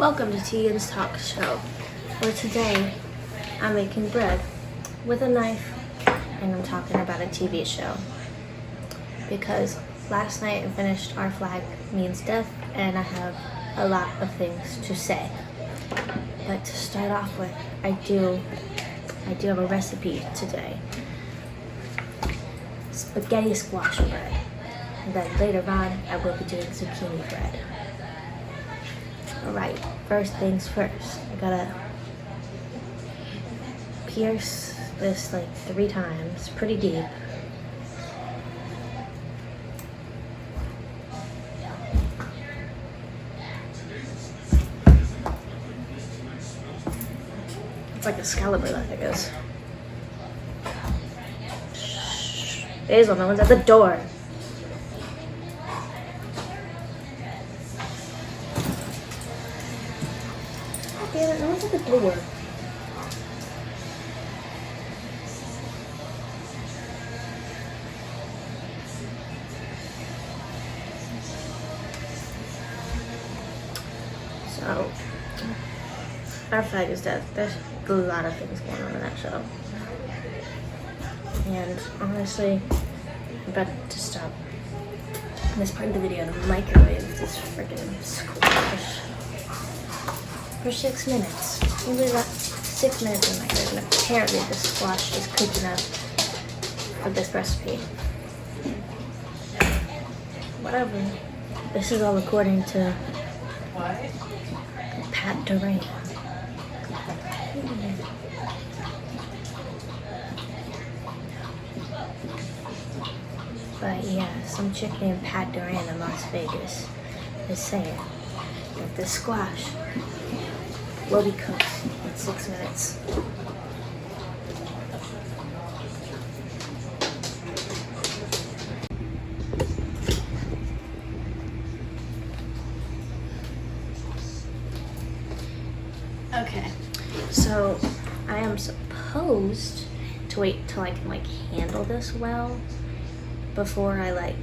Welcome to Tegan's Talk Show, where today I'm making bread with a knife and I'm talking about a TV show. Because last night I finished Our Flag Means Death and I have a lot of things to say. But to start off with, I do have a recipe today. Spaghetti squash bread. And then later on, I will be doing zucchini bread. Alright, first things first. I gotta pierce this like 3 times, pretty deep. It's like a Excalibur, I think it is. Basil, no one's at the door. Yeah, no one's at the door. So, Our Flag is Death. There's a lot of things going on in that show. And honestly, I'm about to stop this part of the video to microwave this freaking squash for 6 minutes. We'll leave that 6 minutes in the microwave, and apparently the squash is cooking up for this recipe. Whatever. This is all according to Pat Duran. But yeah, some chick named Pat Duran in Las Vegas is saying that the squash will be cooked in 6 minutes. Okay, so I am supposed to wait till I can handle this well before I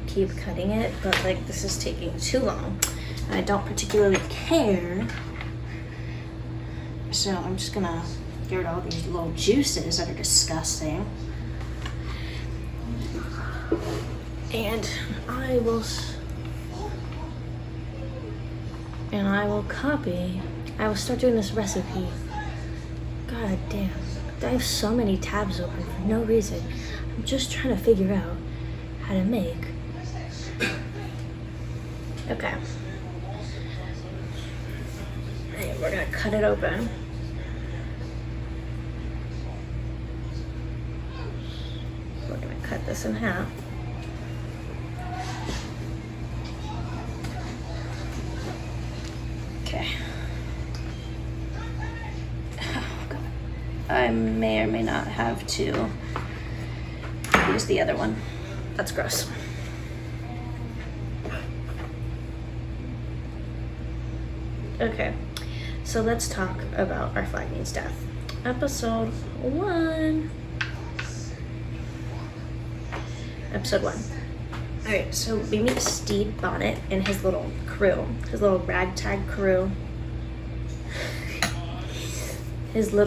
keep cutting it, but this is taking too long and I don't particularly care. So I'm just gonna get rid of all these little juices that are disgusting. And I will start doing this recipe. God damn. I have so many tabs open for no reason. I'm just trying to figure out how to make. Okay. Right, we're gonna cut it open. We're gonna cut this in half. Okay. Oh, God. I may or may not have to use the other one. That's gross. Okay, so let's talk about Our Flag Means Death. Episode 1. Alright, so we meet Steve Bonnet and his little crew, his little ragtag crew. His crew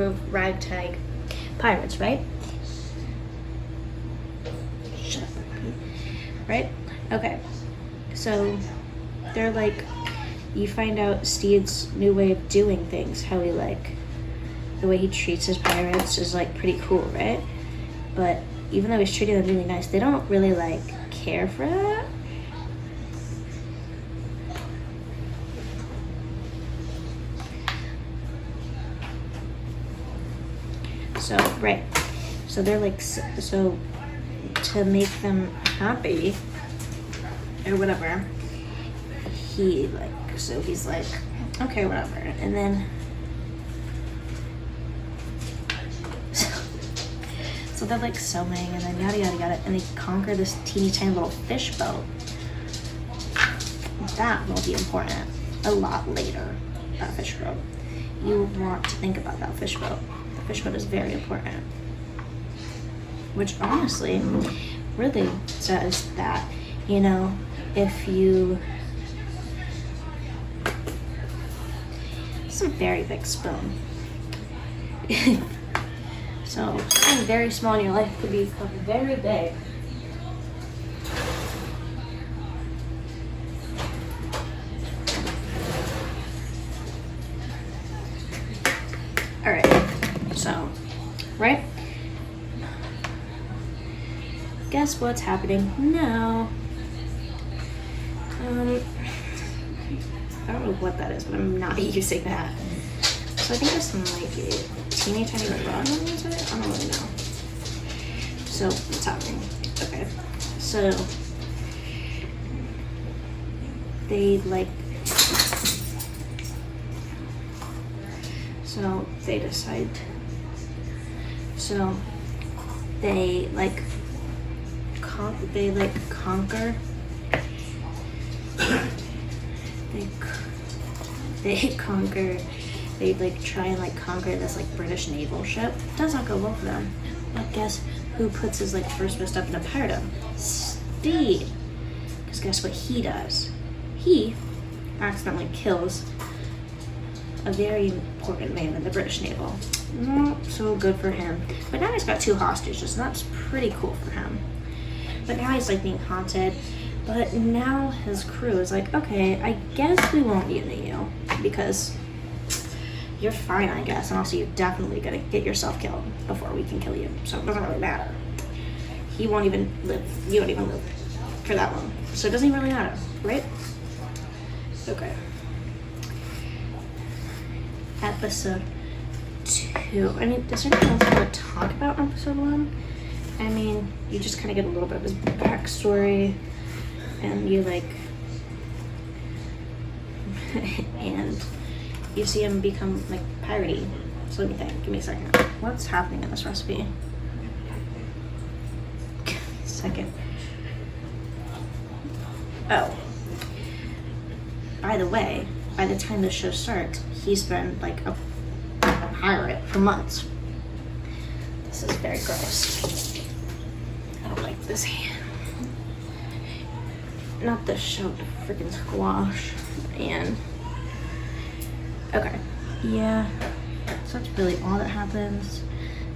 of ragtag pirates, right? Shut up, right? Okay, so they're you find out Steed's new way of doing things, how he the way he treats his pirates is pretty cool, right? But even though he's treating them really nice, they don't really care for that. So, right. So they're so to make them happy or whatever, he's okay, whatever. And then so they're sewing and then yada yada yada, and they conquer this teeny tiny little fish boat. That will be important a lot later, that fish boat. You want to think about that fish boat. The fish boat is very important. which honestly really says that, you know, if you, it's a very big spoon. So something very small in your life could become very big. All right, so, right? Guess what's happening now? I don't know what that is, but I'm not using that. So I think this might be a teeny tiny rod on the inside. I don't really know. So what's happening? Okay, so they like, so they decide, so they like conquer, they like try and like conquer this like British naval ship. It does not go well for them. But guess who puts his like first fist up in a piratum? Steve. Because guess what he does? He accidentally kills a very important man in the British naval. Not so good for him. But now he's got 2 hostages, and that's pretty cool for him. But now he's like being haunted. But now his crew is like, okay, I guess we won't mutiny you because you're fine, I guess, and also you're definitely gonna get yourself killed before we can kill you, so it doesn't really matter. He won't even live, you don't even live for that long, so it doesn't even really matter, right? Okay. Episode 2. I mean, is there anything else I want to talk about in episode 1? I mean, you just kind of get a little bit of his backstory, and you like, and you see him become like piratey. So let me think, give me a second. What's happening in this recipe? Second. Oh. By the way, by the time the show starts, he's been like a pirate for months. This is very gross. I don't like this hand. Not this show, the freaking squash. And okay, yeah, so that's really all that happens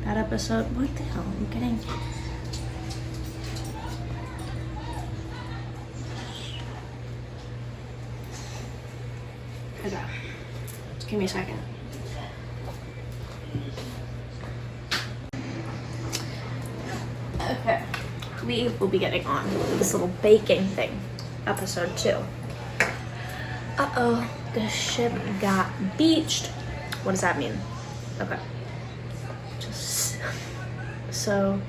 that episode. What the hell? I'm getting, okay, just give me a second. Okay, we will be getting on with this little baking thing, episode 2. Uh-oh, the ship got beached. What does that mean? Okay. Just, so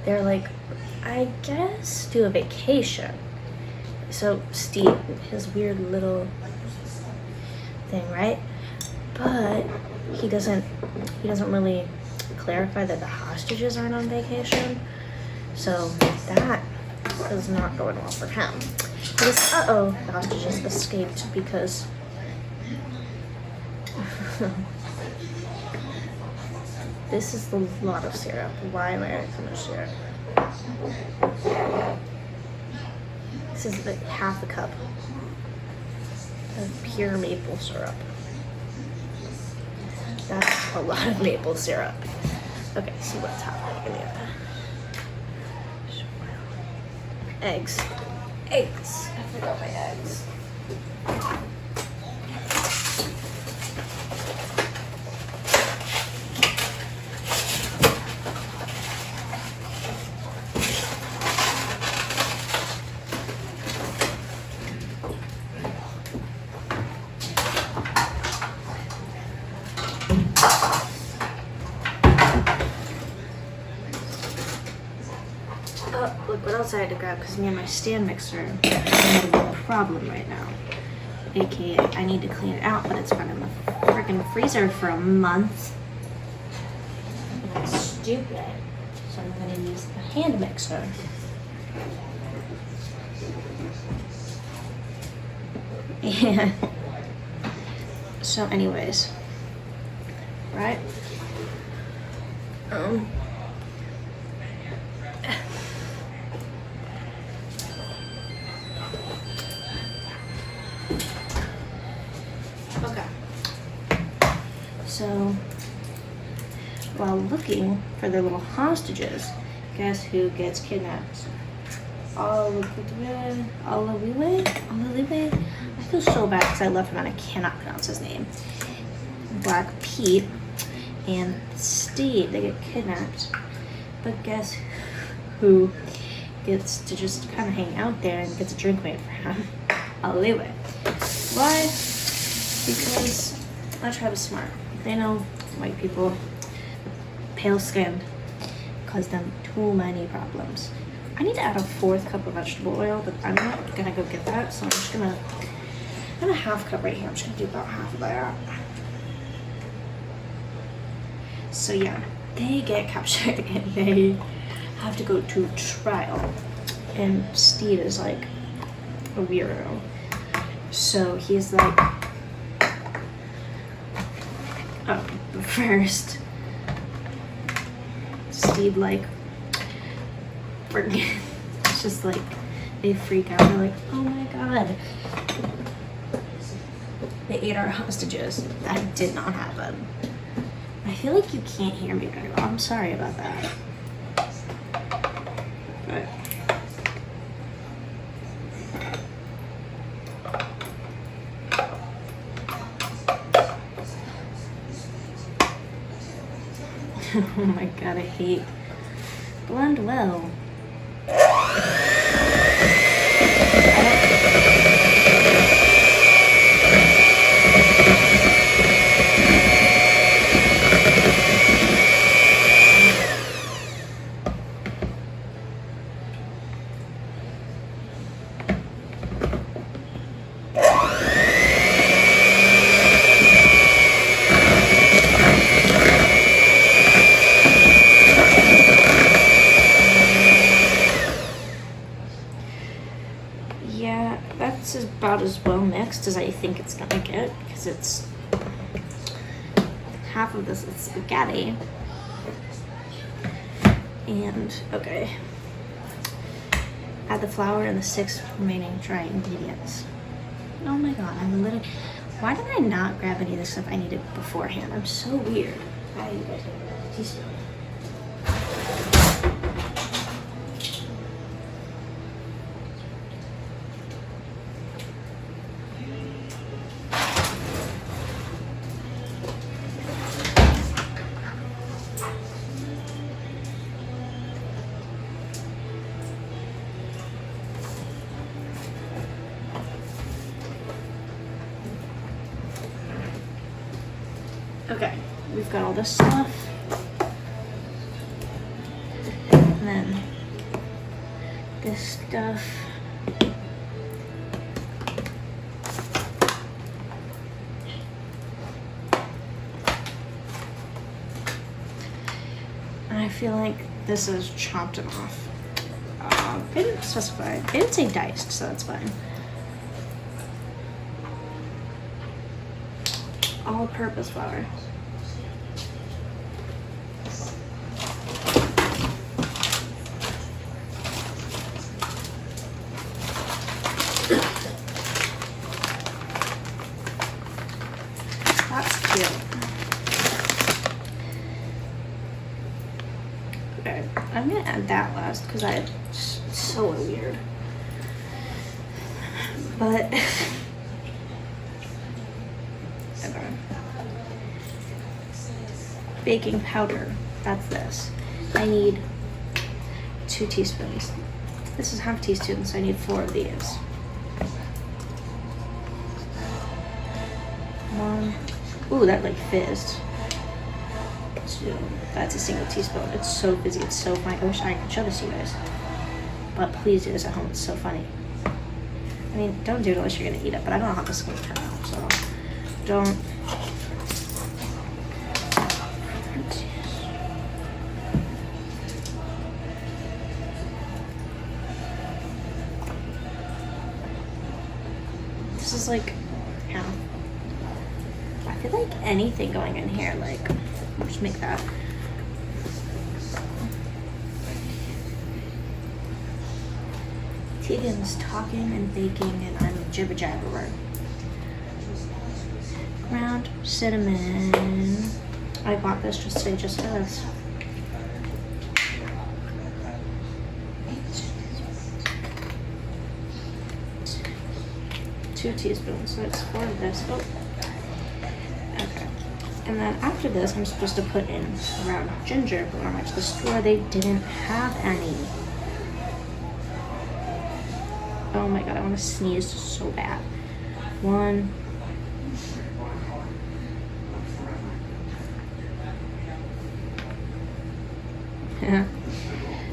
they're like, I guess do a vacation. So Steve, his weird little thing, right? But he doesn't really clarify that the hostages aren't on vacation. So that is not going well for him. Because, the hostages escaped because this is a lot of syrup. Why am I adding so much syrup? This is like half a cup of pure maple syrup. That's a lot of maple syrup. Okay, see what's happening in the other. Eggs. Eggs. I forgot my eggs. Look what else I had to grab because me and my stand mixer have a problem right now. AKA, I need to clean it out, but it's been in the freaking freezer for a month. That's stupid. So I'm going to use the hand mixer. And so anyways, right? So, while looking for their little hostages, guess who gets kidnapped? Olawiwe? I feel so bad because I love him and I cannot pronounce his name. Black Pete and Steve, they get kidnapped. But guess who gets to just kind of hang out there and gets a drink made for him? Olawiwe. Why? Because that tribe is smart. They know white people, pale skinned, cause them too many problems. I need to add a 4th cup of vegetable oil, but I'm not gonna go get that, so I'm just gonna, I have a half cup right here. I'm just gonna do about half of that. So yeah, they get captured and they have to go to trial. And Steve is like a weirdo. So he's like, first, Steve like, it's just like, they freak out. They're like, oh my god. They ate our hostages. That did not happen. I feel like you can't hear me very well. I'm sorry about that. But oh my god, I hate blend well. Yeah, that's about as well mixed as I think it's gonna get, because it's half of this is spaghetti. And okay, add the flour and the 6 remaining dry ingredients. Oh my god, I'm literally, why did I not grab any of the stuff I needed beforehand? I'm so weird. I teaspoon. Okay, we've got all this stuff. And then this stuff. And I feel like this is chopped enough. They didn't specify. They didn't say diced, so that's fine. All-purpose flour. That's cute. Okay, I'm gonna add that last because it's so weird. But baking powder, that's this. I need 2 teaspoons. This is half teaspoon, so I need 4 of these. 1. Ooh, that like fizzed. 2. That's a single teaspoon. It's so fizzy, it's so funny. I wish I could show this to you guys. But please do this at home, it's so funny. I mean, don't do it unless you're gonna eat it, but I don't know how this is gonna turn out, so don't. This is like, yeah. I feel like anything going in here, like, just make that. Tegan's talking and baking and I'm jibber jabber. ground cinnamon. I bought this just today just for this. Two teaspoons, so it's 4 of this. Oh. Okay. And then after this, I'm supposed to put in ground ginger, but when I went to the store, they didn't have any. Oh my god, I want to sneeze so bad. 1.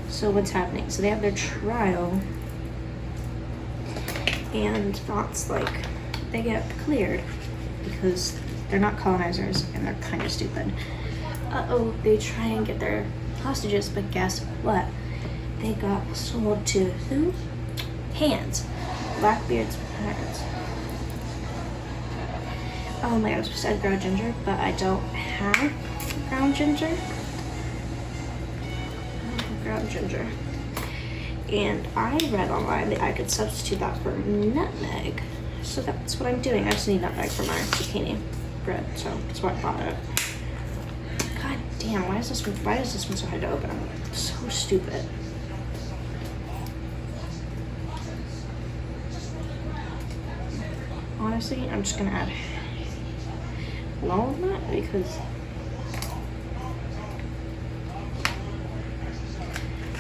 So what's happening? So they have their trial, and thoughts like they get cleared because they're not colonizers and they're kind of stupid. Uh-oh, they try and get their hostages, but guess what? They got sold to who? Hands. Blackbeard's parents. Oh my god, I was supposed to add ground ginger, but I don't have ground ginger. Ground ginger. And I read online that I could substitute that for nutmeg. So that's what I'm doing. I just need nutmeg for my zucchini bread, so that's why I bought it. God damn, why is this one so hard to open? It's so stupid. Honestly, I'm just gonna add all of that because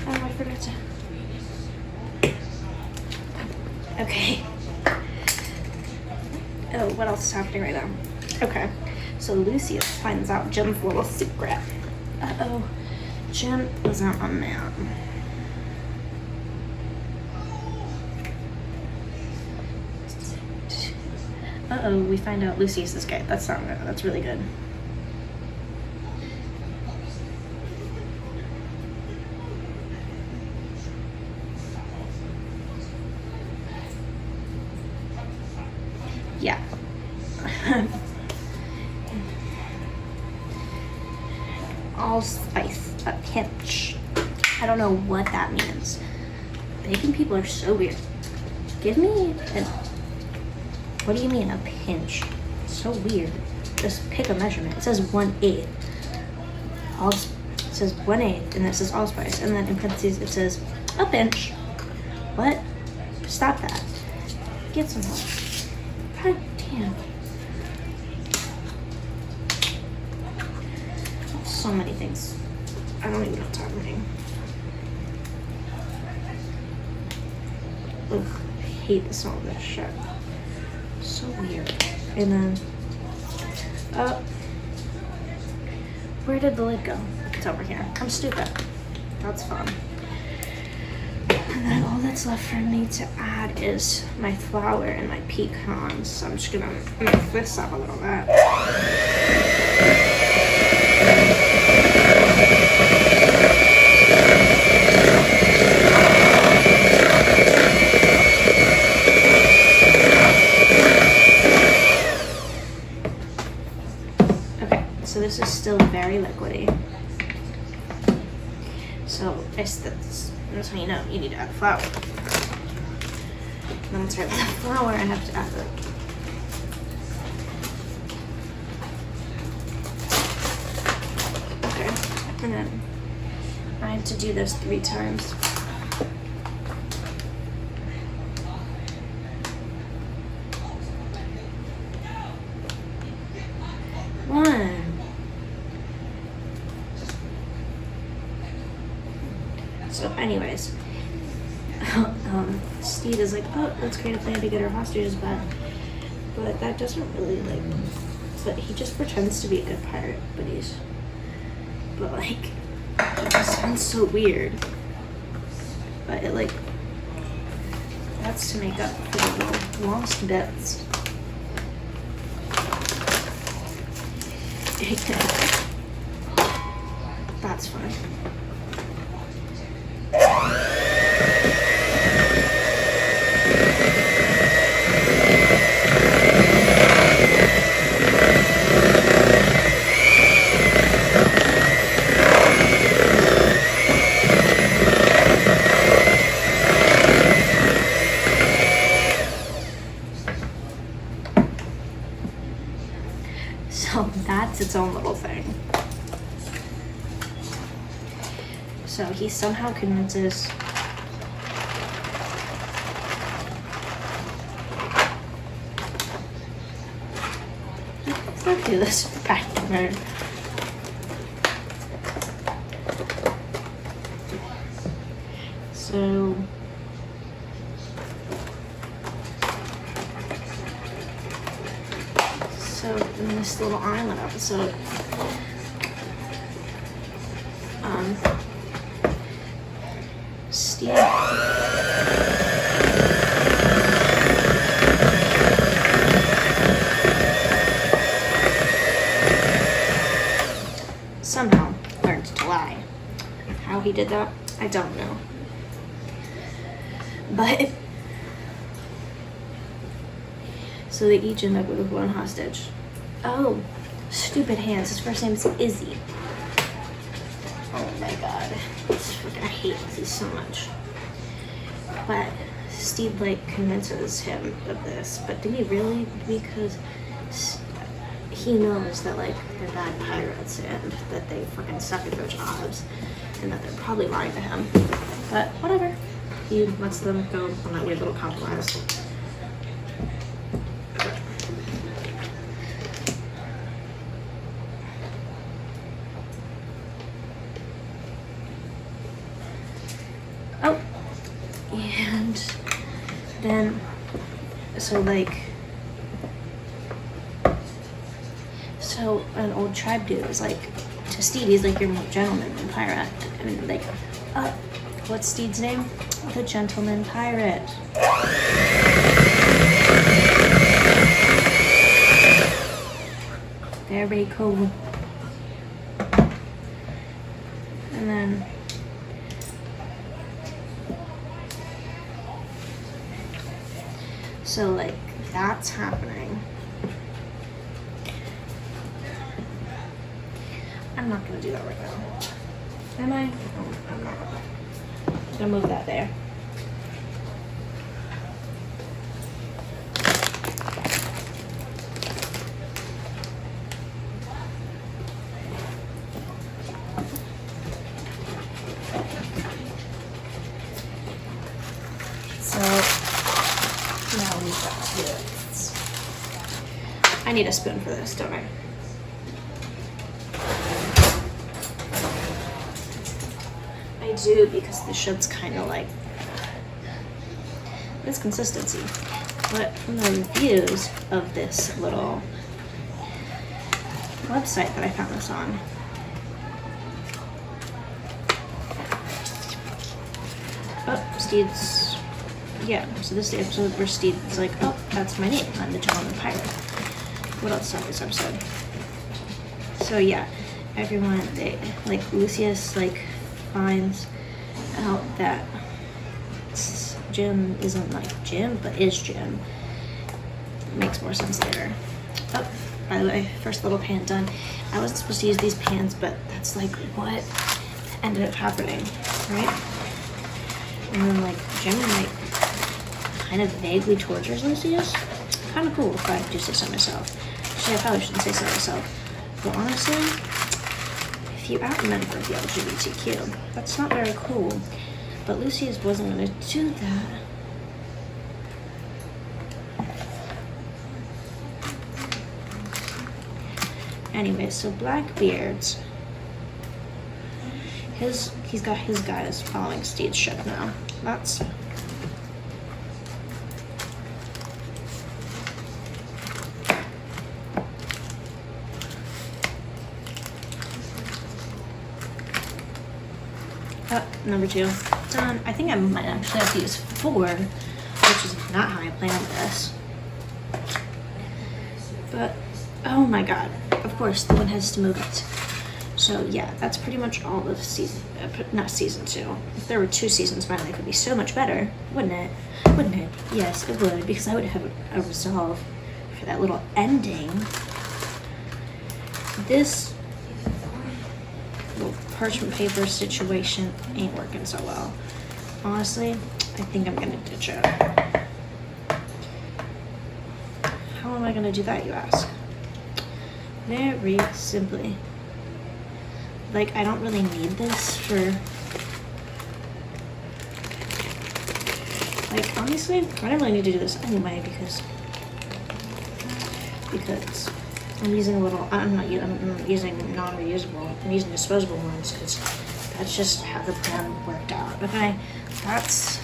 I forgot to. Okay. Oh, what else is happening right now? Okay. So Lucius finds out Jim's little secret. Uh-oh. Jim isn't a man. Uh-oh, we find out Lucius is gay. That's not good. That's really good. Yeah. Allspice, a pinch. I don't know what that means. Bacon people are so weird. Give me an... What do you mean a pinch? So weird. Just pick a measurement. It says 1/8. It says 1/8, and it says allspice, and then in parentheses it says a pinch. What? Stop that. Get some help. God damn. So many things. I don't even know what's happening. Ugh, I hate the smell of this shit. So weird. And then, where did the lid go? It's over here. I'm stupid. That's fun. And then all that's left for me to add is my flour and my pecans. So I'm just gonna mix this up a little bit. Okay, so this is still very liquidy. So that's how you know you need to add flour. Then once I add the flour, I have to add it. Okay, and then I have to do this 3 times. So anyways, Steve is like, oh, let's create a plan to get our hostages back. But that doesn't really, but he just pretends to be a good pirate, but it just sounds so weird. But it, that's to make up for the little lost bits. That's fine. that's its own little thing. So he somehow convinces look at this bastard. So in this little island episode, Steve somehow learned to lie. How he did that, I don't know. But so they each end up with one hostage. Oh, stupid hands. His first name is Izzy. Oh my god. I hate Izzy so much. But Steve like convinces him of this. But did he really? Because he knows that like they're bad pirates and that they fucking suck at their jobs and that they're probably lying to him. But whatever. He lets them go on that weird little compromise. Oh, and then, so an old tribe dude was like, to Steed, he's like, you're a gentleman and pirate. I mean, like, what's Steed's name? The Gentleman Pirate. Very cool. And then so like that's happening. I'm not gonna do that right now. Am I? Oh, I'm not. I'm gonna move that there. So now we've got to do it. I need a spoon for this, don't I? I do, because the shit's kind of like this consistency. But from the reviews of this little website that I found this on, Steed's, yeah, so this is the episode where Steed's like, oh, that's my name, I'm the Gentleman Pirate. What else is on this episode? So yeah, everyone, like, Lucius, like, finds out that Jim isn't like Jim, but is Jim. Makes more sense later. Oh, by the way, first little pan done. I wasn't supposed to use these pans, but that's like what ended up happening, right? And then like Jim like kind of vaguely tortures Lucius. Kind of cool if I do say so myself. Actually, I probably shouldn't say so myself. But honestly, if you outnumber the LGBTQ, that's not very cool. But Lucius wasn't going to do that. Anyway, so Blackbeard's he's got his guys following Steed's ship now. That's number 2 done. I think I might actually have to use 4, which is not how I planned this. But oh my god, of course the one has to move it. So yeah, that's pretty much all of season, not season 2. If there were 2 seasons, my life would be so much better, wouldn't it? Wouldn't it? Yes, it would, because I would have a resolve for that little ending. This little parchment paper situation ain't working so well. Honestly, I think I'm gonna ditch it. How am I gonna do that, you ask? Very simply. Like, I don't really need this for, like, honestly, I don't really need to do this anyway because I'm using a little, I'm not using non-reusable, I'm using disposable ones because that's just how the plan worked out, okay? That's,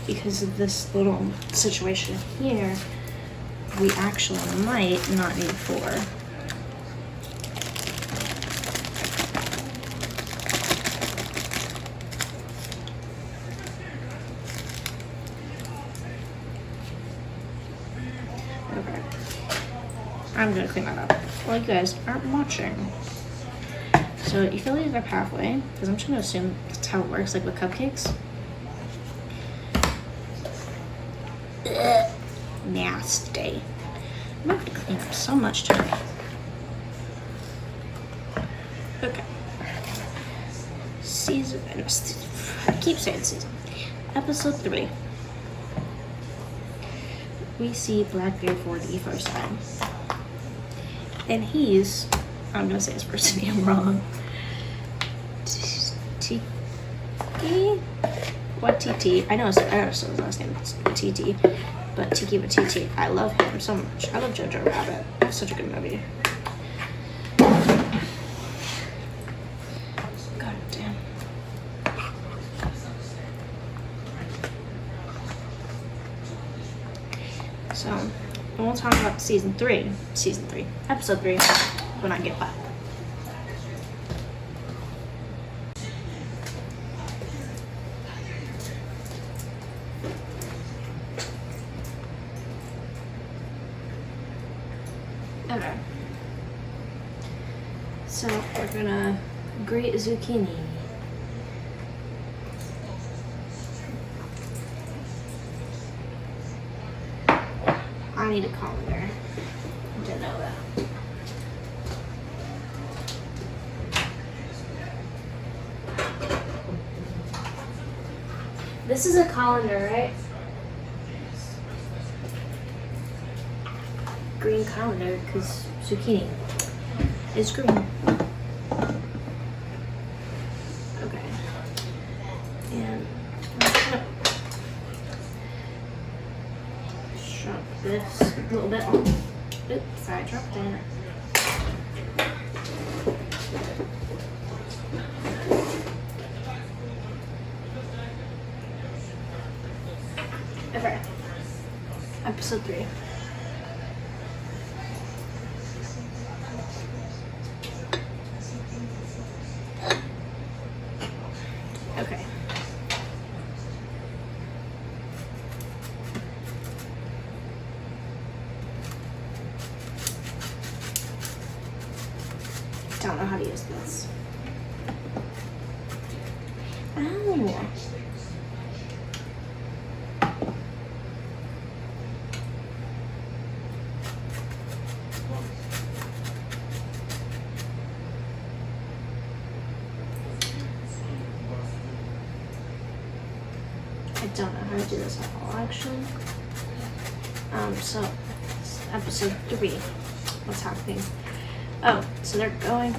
because of this little situation here, we actually might not need 4. Okay. I'm gonna clean that up. Well, you guys aren't watching. So you fill these up halfway, because I'm just gonna assume that's how it works, like with cupcakes. Ugh. Nasty. I'm gonna have to clean up so much today. Okay. I keep saying season. Episode 3. We see Blackbeard for the first time. And he's, I'm gonna say his first name wrong. Tiki? What TT? I know his last name is TT. But Tiki Watiti, I love him so much. I love Jojo Rabbit. That's such a good movie. God damn. So, we'll talk about season 3, episode 3, when I get back. Okay. So we're gonna grate zucchini. I need a colander. Didn't know that. This is a colander, right? Green colander, because zucchini is green. Okay. And I'm gonna shove this a little bit on. Oops, I dropped it. Okay. Episode 3. Okay. Don't know how to use this. Ow. I don't know how to do this at all, actually. So, episode 3. What's happening? Oh, so they're going.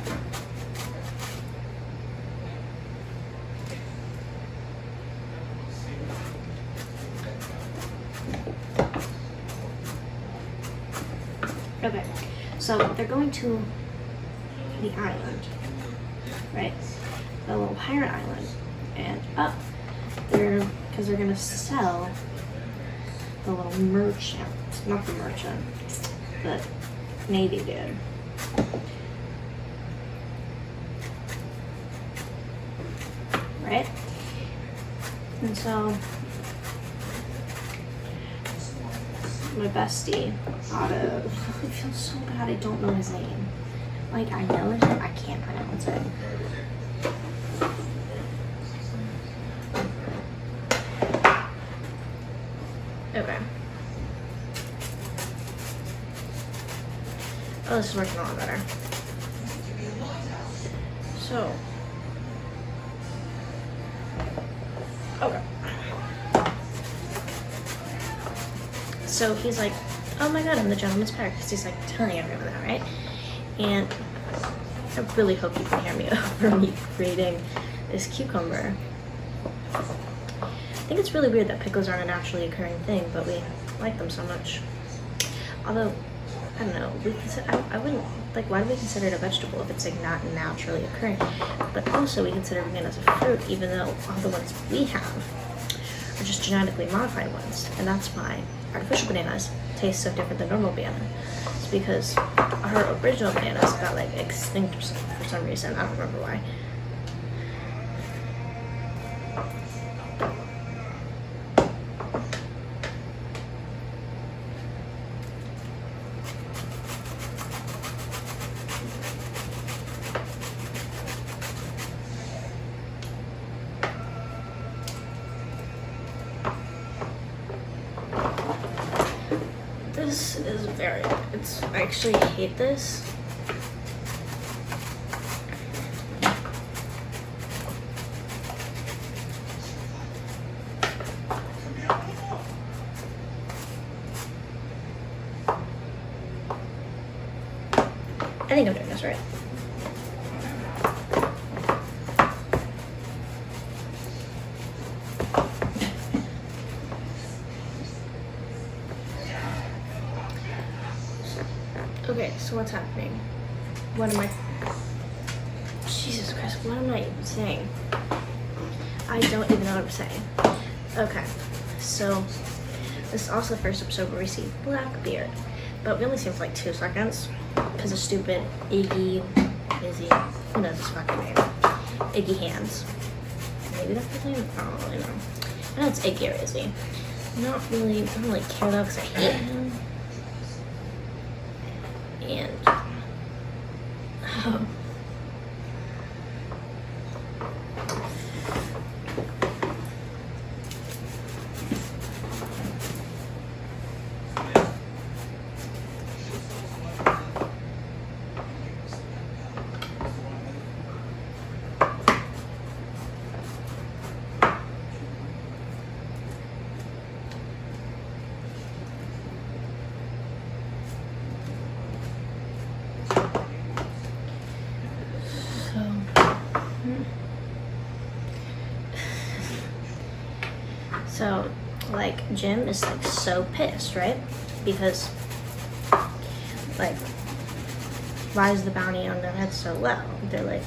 Okay, so they're going to the island, right? The little pirate island, and up there, because they're gonna sell the little merchant, not the merchant, but Navy did. Right? And so my bestie out of, I feel so bad I don't know his name. Like, I know it, I can't pronounce it. Okay. Oh, this is working a lot better. So, okay. So he's like, oh my god, I'm the gentleman's pair, because he's like telling everyone that, right? And I really hope you can hear me over me grating this cucumber. I think it's really weird that pickles aren't a naturally occurring thing, but we like them so much. Although, I don't know, I wouldn't, like, why do we consider it a vegetable if it's like not naturally occurring? But also we consider bananas a fruit, even though all the ones we have are just genetically modified ones. And that's why artificial bananas taste so different than normal banana. It's because our original bananas got like extinct for some reason. I don't remember why. This is I actually hate this. I think I'm doing this right. Okay, so what's happening? What am I? Jesus Christ, what am I even saying? I don't even know what I'm saying. Okay, so this is also the first episode where we see Blackbeard, but we only see him for like 2 seconds because of stupid Iggy, Izzy, who knows his fucking name? Iggy Hands. Maybe that's his name? I don't really know. I know it's Iggy or Izzy. I don't really care though because I hate him. And so, like, Jim is like so pissed, right? Because, like, why is the bounty on their head so low? They're like,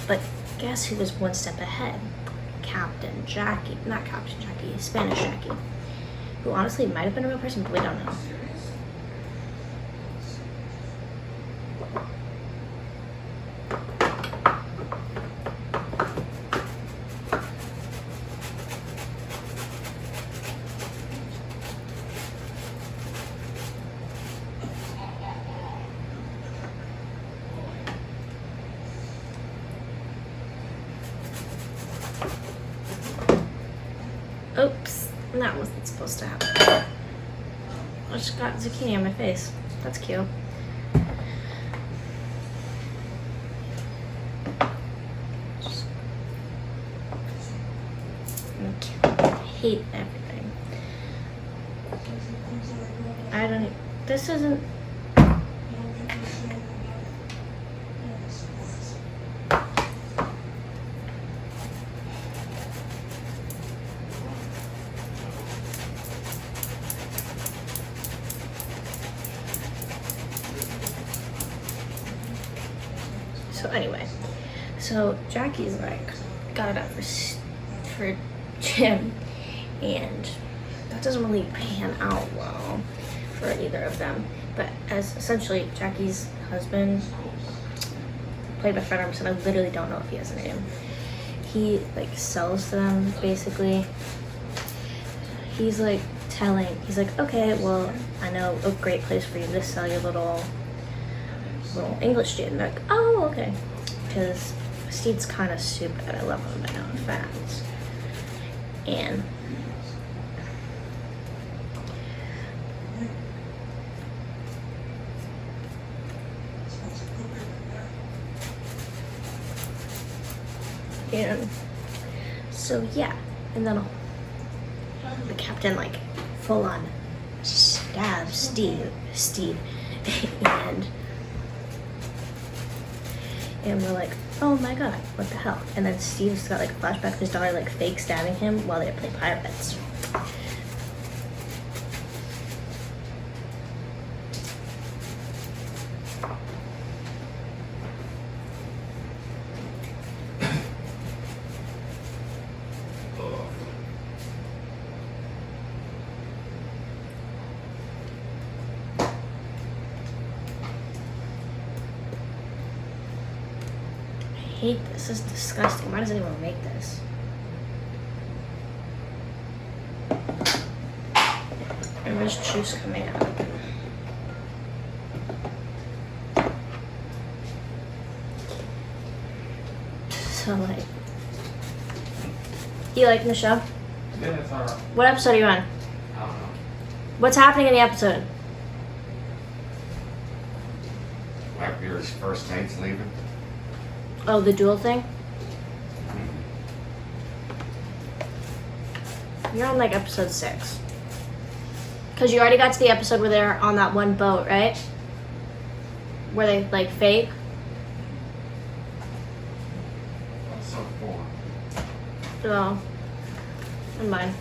but guess who was one step ahead? Captain Jackie, not Captain Jackie, Spanish Jackie, who honestly might have been a real person, but we don't know. Oops, that wasn't supposed to happen. I just got zucchini on my face. That's cute. I hate everything. This isn't. So anyway, so Jackie's like got it up for Jim, and that doesn't really pan out well for either of them. But as essentially Jackie's husband, played by Fred Armisen, I literally don't know if he has a name. He like sells them basically. He's like okay, well, I know a great place for you to sell your little English student. Like, oh, okay. Because Steve's kind of stupid. I love him, but no offense. And so yeah, and then the captain like full on stabs Steve, and we're like, oh my god, what the hell? And then Steve's got like a flashback of his daughter like fake stabbing him while they play pirates. I hate this. This is disgusting. Why does anyone make this? And there's juice coming out. So like, you liking the show? Yeah, it's alright. What episode are you on? I don't know. What's happening in the episode? Blackbeard's first mate's leaving. Oh, the duel thing? You're on like episode 6. Because you already got to the episode where they're on that one boat, right? Where they like fake. Episode 4. So, never mind.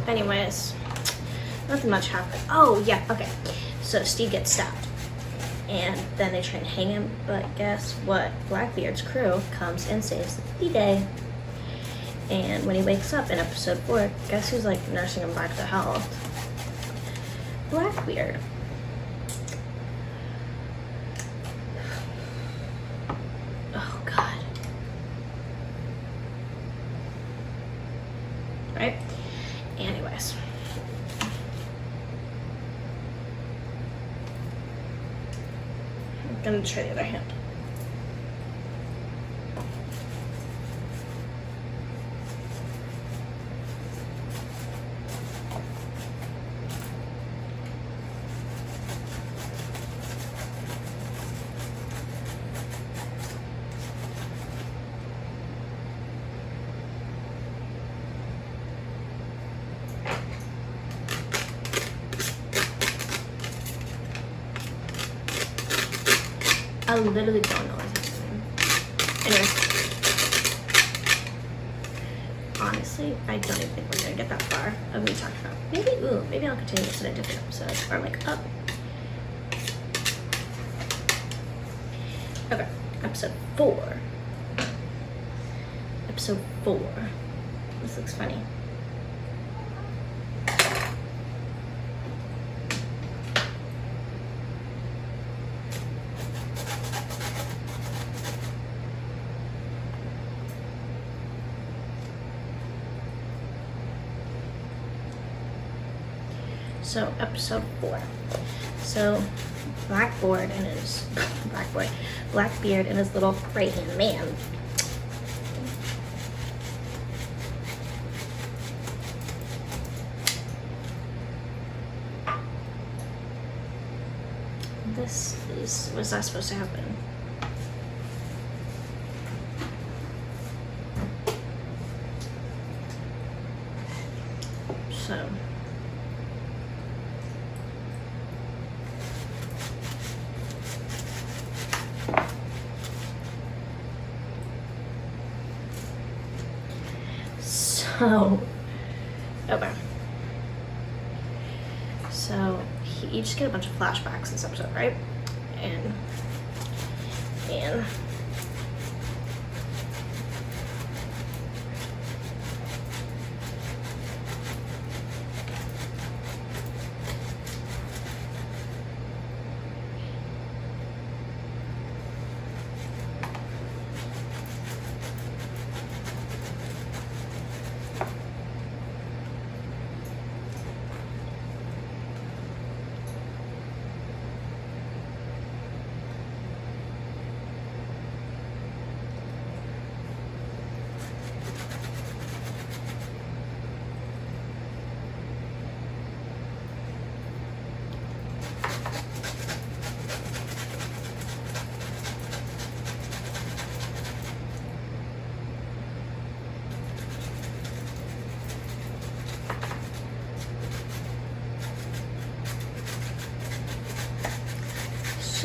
Anyways, nothing much happened. Oh, yeah, okay. So Steve gets stabbed, and then they try and hang him, but guess what? Blackbeard's crew comes and saves the day. And when he wakes up in episode 4, guess who's like nursing him back to health? Blackbeard. Oh, God. Right? Anyways. I'm gonna try the other hand. I literally don't know what's happening. Anyway. Honestly, I don't even think we're gonna get that far of me talking about. Maybe I'll continue this in a different episode. Or like up. Okay, episode 4. Episode 4. This looks funny. So episode 4. So Blackbeard and his little right-hand man. Was that supposed to happen? So okay. So you just get a bunch of flashbacks this episode, right? And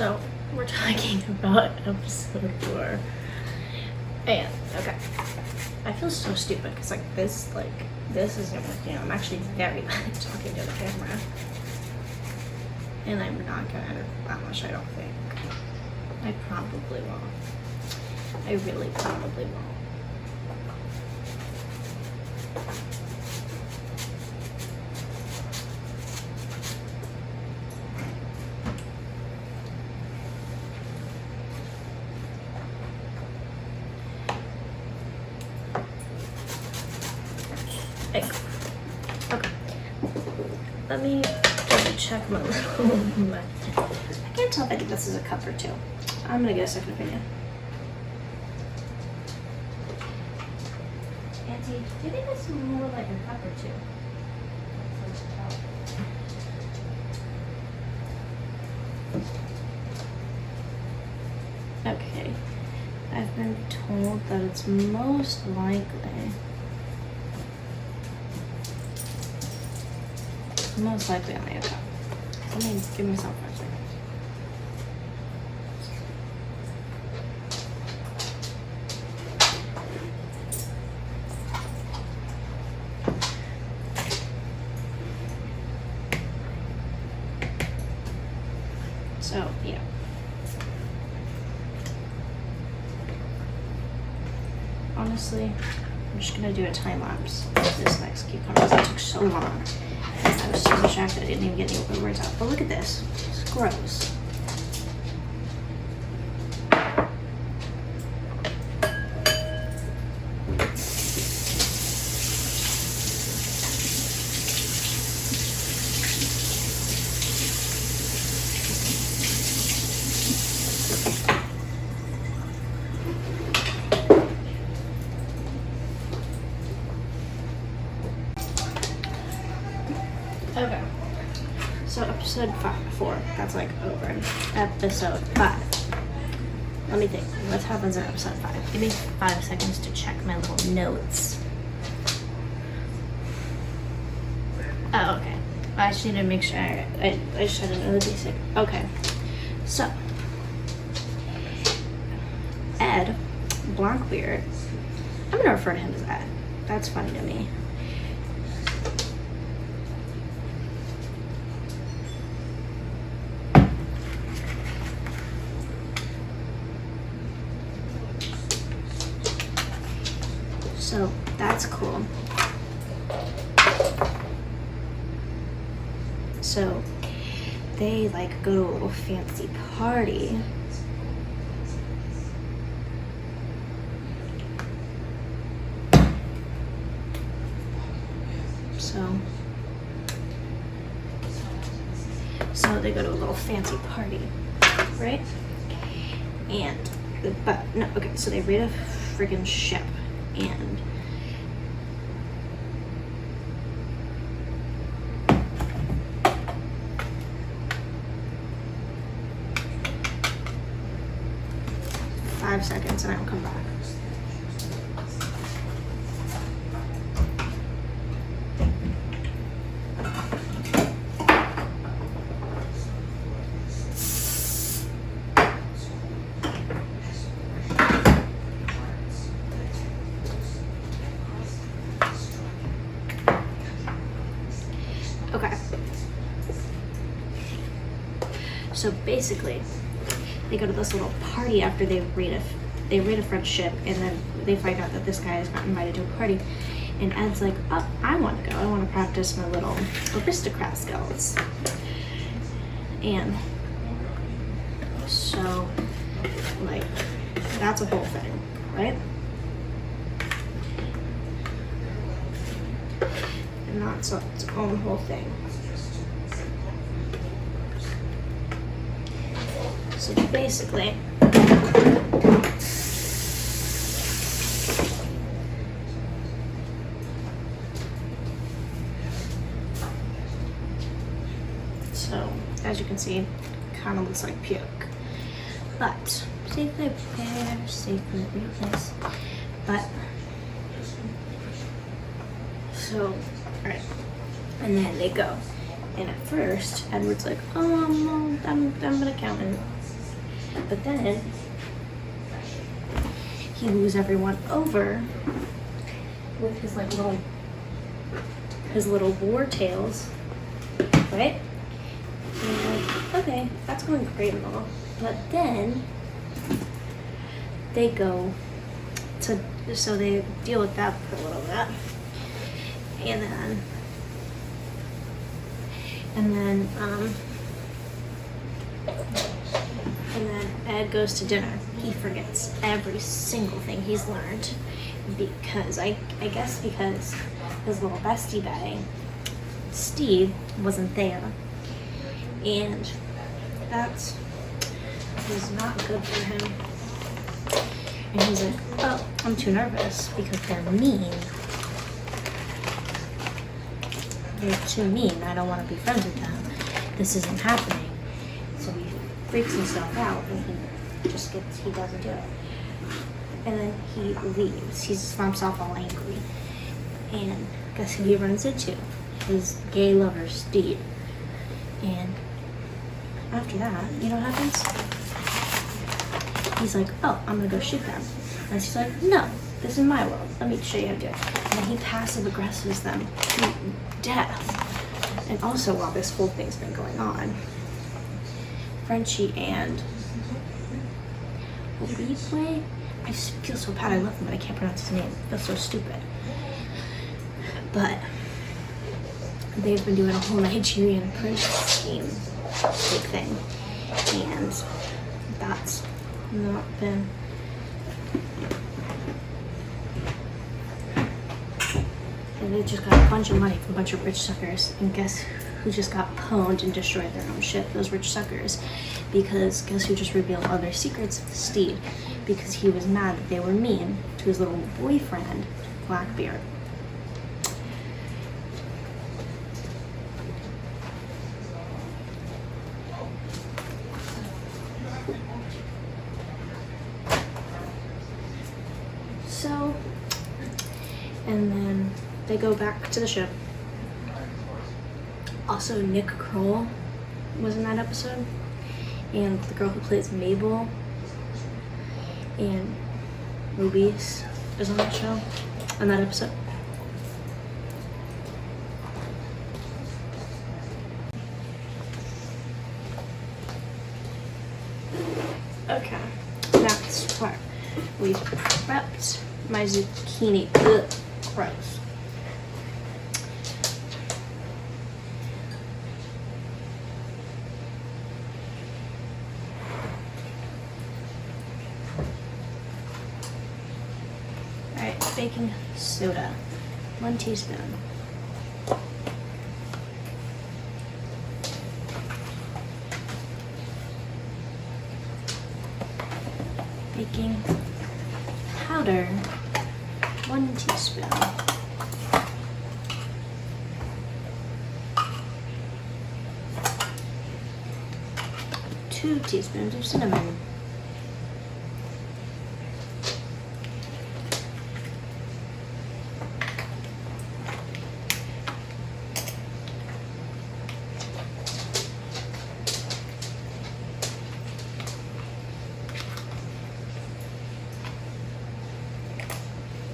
So we're talking about episode 4. And okay, I feel so stupid because this isn't working. I'm actually very bad at talking to the camera, and I'm not gonna edit that much. I don't think. I probably won't. I really probably won't. Okay. Let me double check my little I can't tell if I think this is a cup or 2. I'm gonna get a second opinion. Auntie, do you think it's more like a cup or 2? Okay. I've been told that it's most likely only a cup. Let me give myself 5 seconds. So, yeah. Honestly, I'm just gonna do a time lapse of this next cucumber. It took so long. I was so distracted I didn't even get any open words out. But look at this. It's gross. Okay. So episode 4, that's like over. Episode 5. Let me think. What happens in episode 5? Give me 5 seconds to check my little notes. Oh, okay. I just need to make sure I just had another basic. Okay. So Ed Blackbeard. I'm gonna refer to him as Ed. That's funny to me. So that's cool. So they like go to a little fancy party. So they go to a little fancy party, right? And so they raid a friggin' ship and five seconds and I'll come back. Okay. So basically, they go to this little party after they raid a French ship, and then they find out that this guy has got invited to a party. And Ed's like, oh, I want to go. I want to practice my little aristocrat skills. And so, like, that's a whole thing, right? And that's its own whole thing. So basically, as you can see, kind of looks like puke. But safely prepare, safely replace. But so, alright. And then they go. And at first, Edward's like, oh, I'm an accountant. But then he moves everyone over with his like little war tails, right? And you're like, okay, that's going great and all. But then they go to, so they deal with that for a little bit. And then Ed goes to dinner. He forgets every single thing he's learned because I guess because his little bestie bae, Steve, wasn't there. And that was not good for him. And he's like, oh, I'm too nervous because they're mean. They're too mean. I don't want to be friends with them. This isn't happening. So he freaks himself out and he doesn't do it. And then he leaves. He stomps off all angry. And guess who he runs into? His gay lover, Steve. And after that, you know what happens? He's like, oh, I'm gonna go shoot them. And she's like, no, this is my world. Let me show you how to do it. And then he passive aggressives them to death. And also, while this whole thing's been going on, Frenchie and Olivia, I just feel so bad. I love him, but I can't pronounce his name. I feel so stupid. But they've been doing a whole Nigerian prince scheme big thing. And that's not been and they just got a bunch of money from a bunch of rich suckers, and guess who just got pwned and destroyed their own shit? Those rich suckers. Because guess who just revealed all their secrets? Steve. Because he was mad that they were mean to his little boyfriend, Blackbeard. So, and then they go back to the ship. Also, Nick Kroll was in that episode, and the girl who plays Mabel and Rubies is on that show, on that episode. Okay, next part. We've prepped my zucchini. Ugh, gross. Alright, baking soda. 1 teaspoon. Baking powder, 1 teaspoon. Two teaspoons of cinnamon.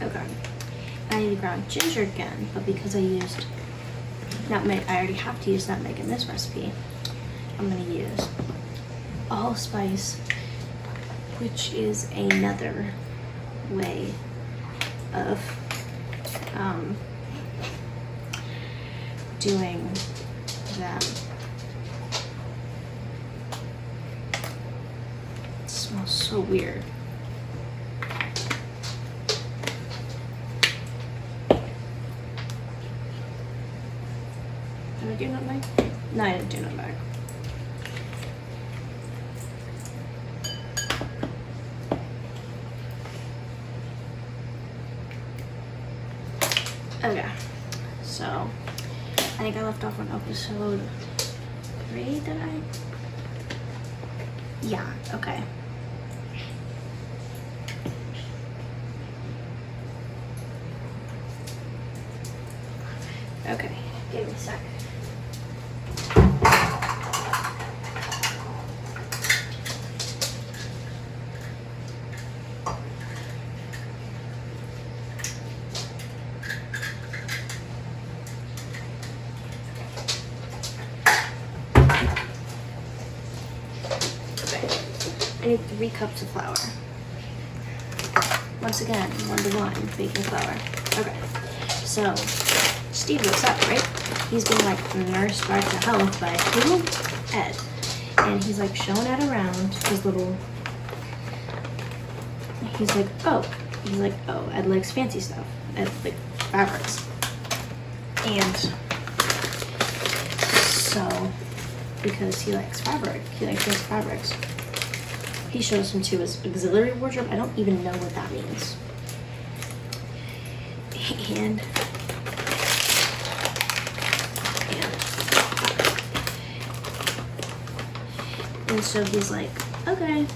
Okay, I need to ground ginger again, but because I used nutmeg, I already have to use nutmeg in this recipe. I'm gonna use allspice, which is another way of doing them. It smells so weird. Did I do nutmeg? No, I didn't do nutmeg. Okay, so I think I left off on episode 3, did I? Yeah, okay. Okay, give me a sec. need 3 cups of flour. Once again, 1-to-1 baking flour. Okay, so Steve wakes up, right? He's being like nursed back to health by who? Ed. And he's like showing Ed around his little. He's like, oh, Ed likes fancy stuff. Ed like fabrics. And so, because he likes fabric, he likes fancy fabrics, he shows him to his auxiliary wardrobe. I don't even know what that means. And so he's like, okay.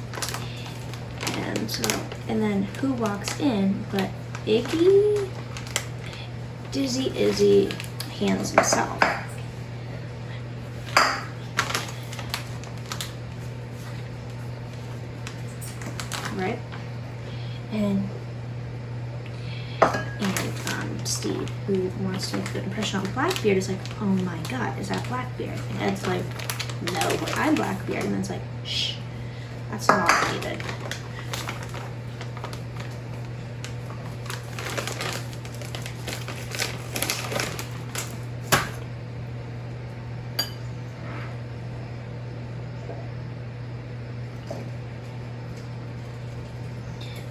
And then who walks in but Iggy? Dizzy Izzy hands himself. Right? And Steve, who wants to make a good impression on Blackbeard, is like, oh my god, is that Blackbeard? And Ed's like, no, but I'm Blackbeard. And then it's like, shh, that's not needed.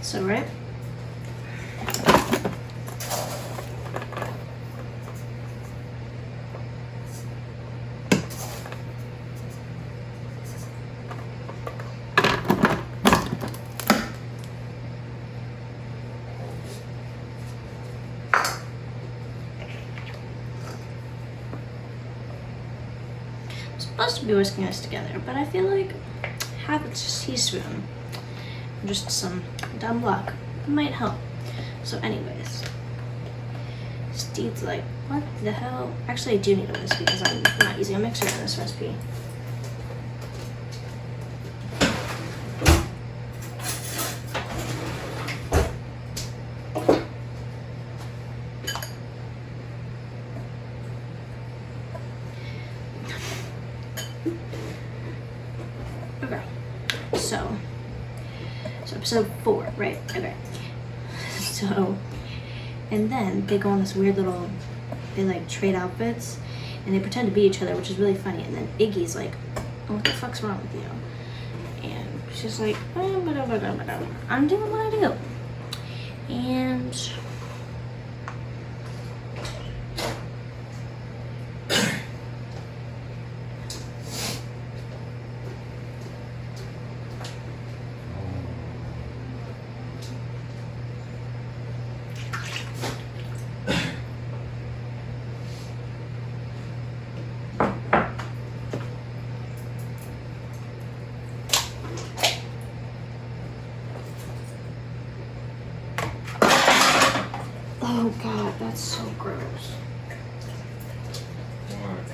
So, right? I'm supposed to be whisking us together, but I feel like half it's a teaspoon. Just some dumb luck. It might help. So anyways, Steve's like, what the hell? Actually, I do need a whisk because I'm not using a mixer in this recipe. Okay, so episode 4, right? Okay. So, and then they go on this weird little, they like trade outfits, and they pretend to be each other, which is really funny. And then Iggy's like, oh, what the fuck's wrong with you? And she's like, I'm doing what I do. And oh god, that's so gross. What?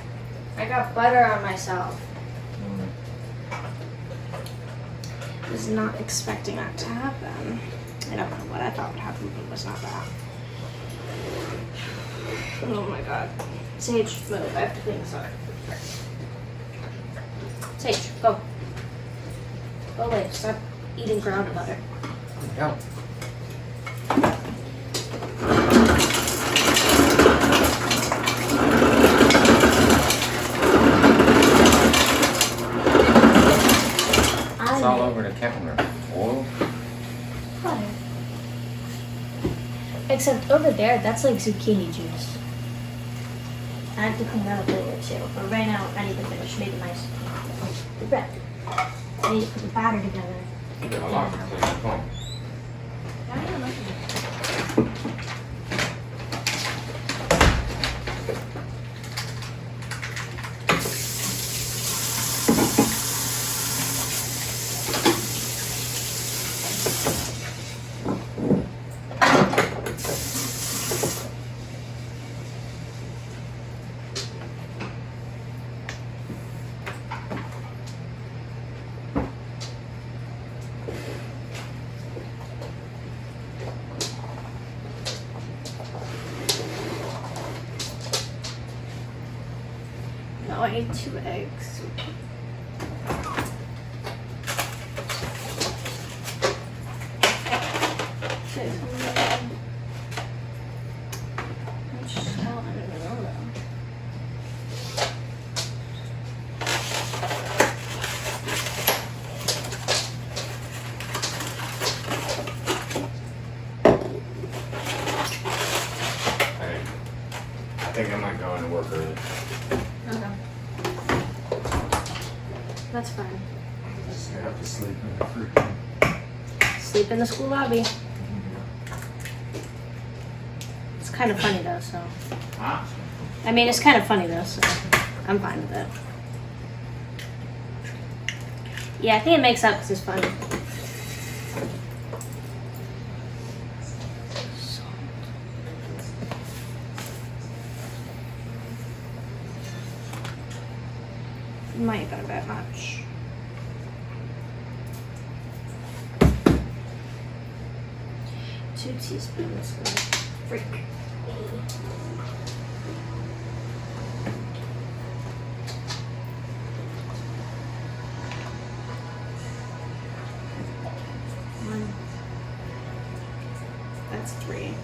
I got butter on myself. I was not expecting that to happen. I don't know what I thought would happen, but it was not that. Oh my god. Sage, move. I have to clean this up. Sage, go. Go away. Stop eating ground butter. Go. It's all over the counter. Oil. Butter. Except over there, that's like zucchini juice. I have to clean that up later too. But right now, I need to finish making my the bread. I need to put the batter together. You got a lot of clean point. I don't know. No, I ate 2 eggs. think I might go into work early. Okay. That's fine. I have to sleep in the freaking. Sleep in the school lobby. It's kind of funny though, so. Huh? I mean, it's kind of funny though, so I'm fine with it. Yeah, I think it makes up because it's funny. Might have been a bit much. Two teaspoons. Freak. One. That's 3.